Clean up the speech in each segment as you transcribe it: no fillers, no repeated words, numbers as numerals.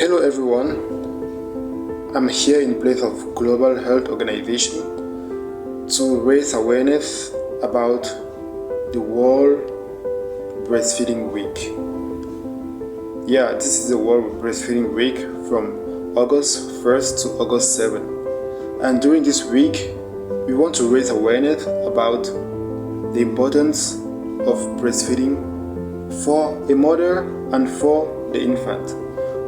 Hello everyone, I'm here in place of Global Health Organization to raise awareness about the World Breastfeeding Week. Yeah, this is the World Breastfeeding Week from August 1st to August 7th. And during this week, we want to raise awareness about the importance of breastfeeding for a mother and for the infant.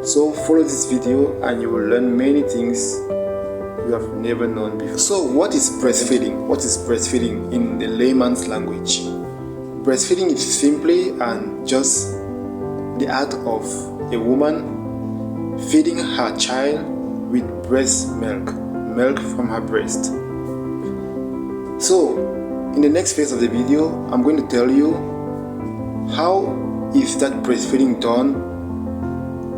So follow this video and you will learn many things you have never known before. So what is breastfeeding? What is breastfeeding in the layman's language? Breastfeeding is simply and just the act of a woman feeding her child with breast milk from her breast. So in the next phase of the video, I'm going to tell you how is that breastfeeding done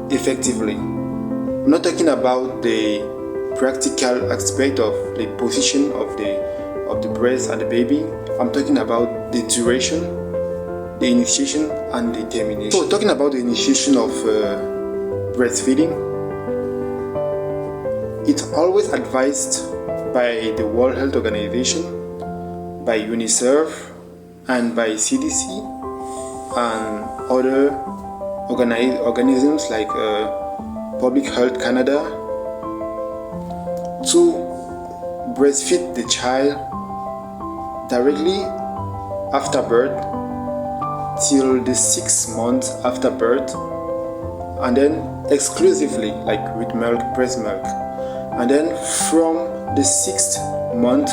effectively. I'm not talking about the practical aspect of the position of the breast and the baby. I'm talking about the duration, the initiation and the termination. So talking about the initiation of breastfeeding, it's always advised by the World Health Organization, by UNICEF and by CDC and other organisms like Public Health Canada to breastfeed the child directly after birth till the 6 months after birth, and then exclusively like with breast milk, and then from the 6th month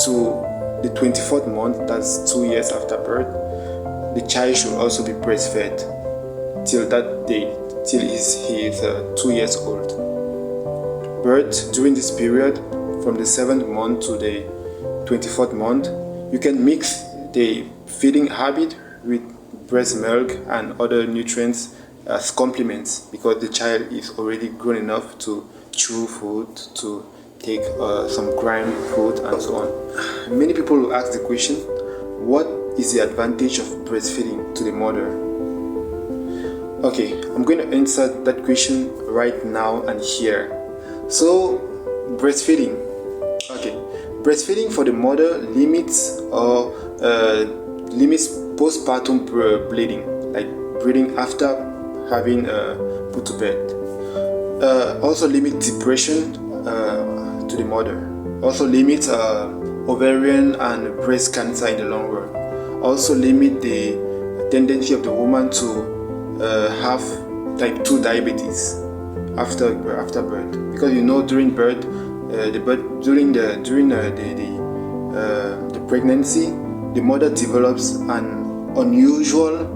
to the 24th month, that's 2 years after birth, the child should also be breastfed till that day, till he is 2 years old. But during this period, from the 7th month to the 24th month, you can mix the feeding habit with breast milk and other nutrients as complements, because the child is already grown enough to chew food, to take some grind food and so on. Many people will ask the question, what is the advantage of breastfeeding to the mother? Okay, I'm going to answer that question right now and here. So, breastfeeding. Okay, breastfeeding for the mother limits postpartum bleeding, like bleeding after having put to bed. Also limits depression to the mother. Also limits ovarian and breast cancer in the long run. Also limit the tendency of the woman to have type 2 diabetes after birth, because you know during birth, during the pregnancy, the mother develops an unusual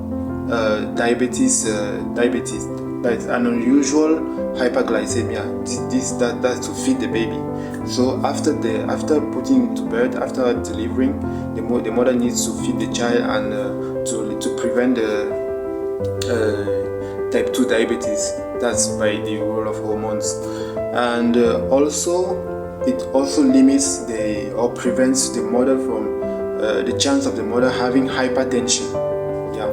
diabetes, that's an unusual hyperglycemia. That's to feed the baby. So after putting to bed, after delivering, the mother needs to feed the child and to prevent the type 2 diabetes. That's by the role of hormones. And it also limits or prevents the mother from the chance of the mother having hypertension. Yeah.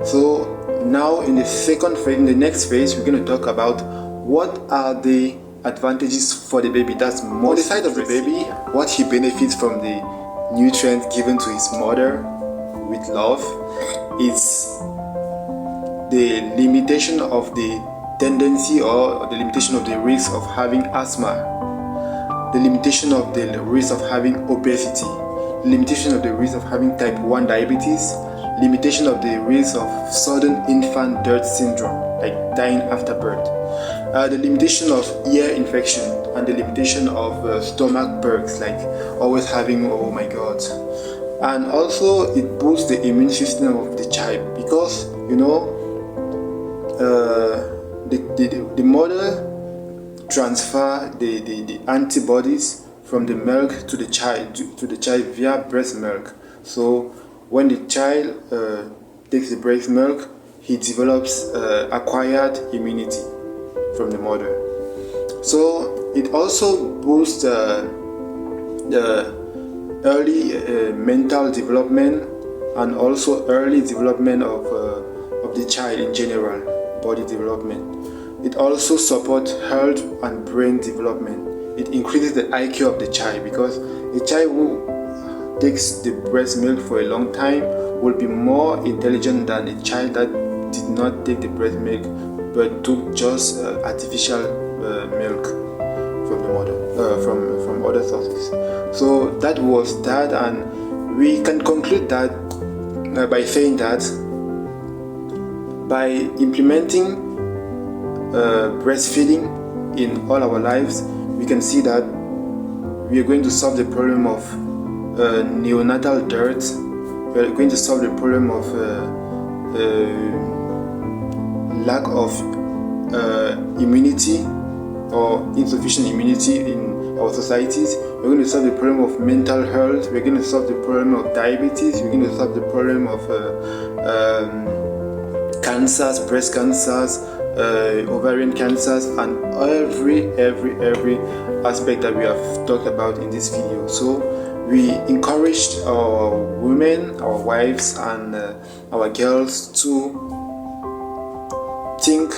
So now in the next phase, we're going to talk about what are the advantages for the baby. That's more on the side of the baby, what he benefits from the nutrients given to his mother with love is the limitation of the tendency or the limitation of the risk of having asthma, the limitation of the risk of having obesity, limitation of the risk of having type 1 diabetes, limitation of the risk of sudden infant death syndrome, like dying after birth, the limitation of ear infection, and the limitation of stomach bugs, like always having, oh my god. And also it boosts the immune system of the child, because you know the mother transfer the antibodies from the milk to the child via breast milk. So when the child takes the breast milk, he develops acquired immunity from the mother. So it also boosts the early mental development and also early development of the child in general, body development. It also supports health and brain development. It increases the IQ of the child, because a child who takes the breast milk for a long time will be more intelligent than a child that did not take the breast milk but took just artificial milk from the mother, from other sources. So that was that, and we can conclude that by saying that by implementing breastfeeding in all our lives, we can see that we are going to solve the problem of neonatal death. We are going to solve the problem of lack of immunity or insufficient immunity in our societies. We're going to solve the problem of mental health. We're going to solve the problem of diabetes. We're going to solve the problem of cancers, breast cancers, ovarian cancers, and every aspect that we have talked about in this video. So we encouraged our women, our wives, and our girls to think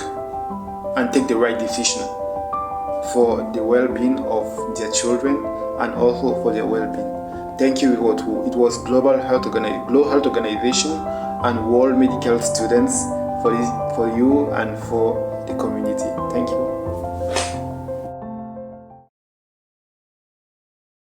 and take the right decision for the well-being of their children and also for their well-being. Thank you. It was Global Health Organization and World Medical Students for you and for the community. Thank you.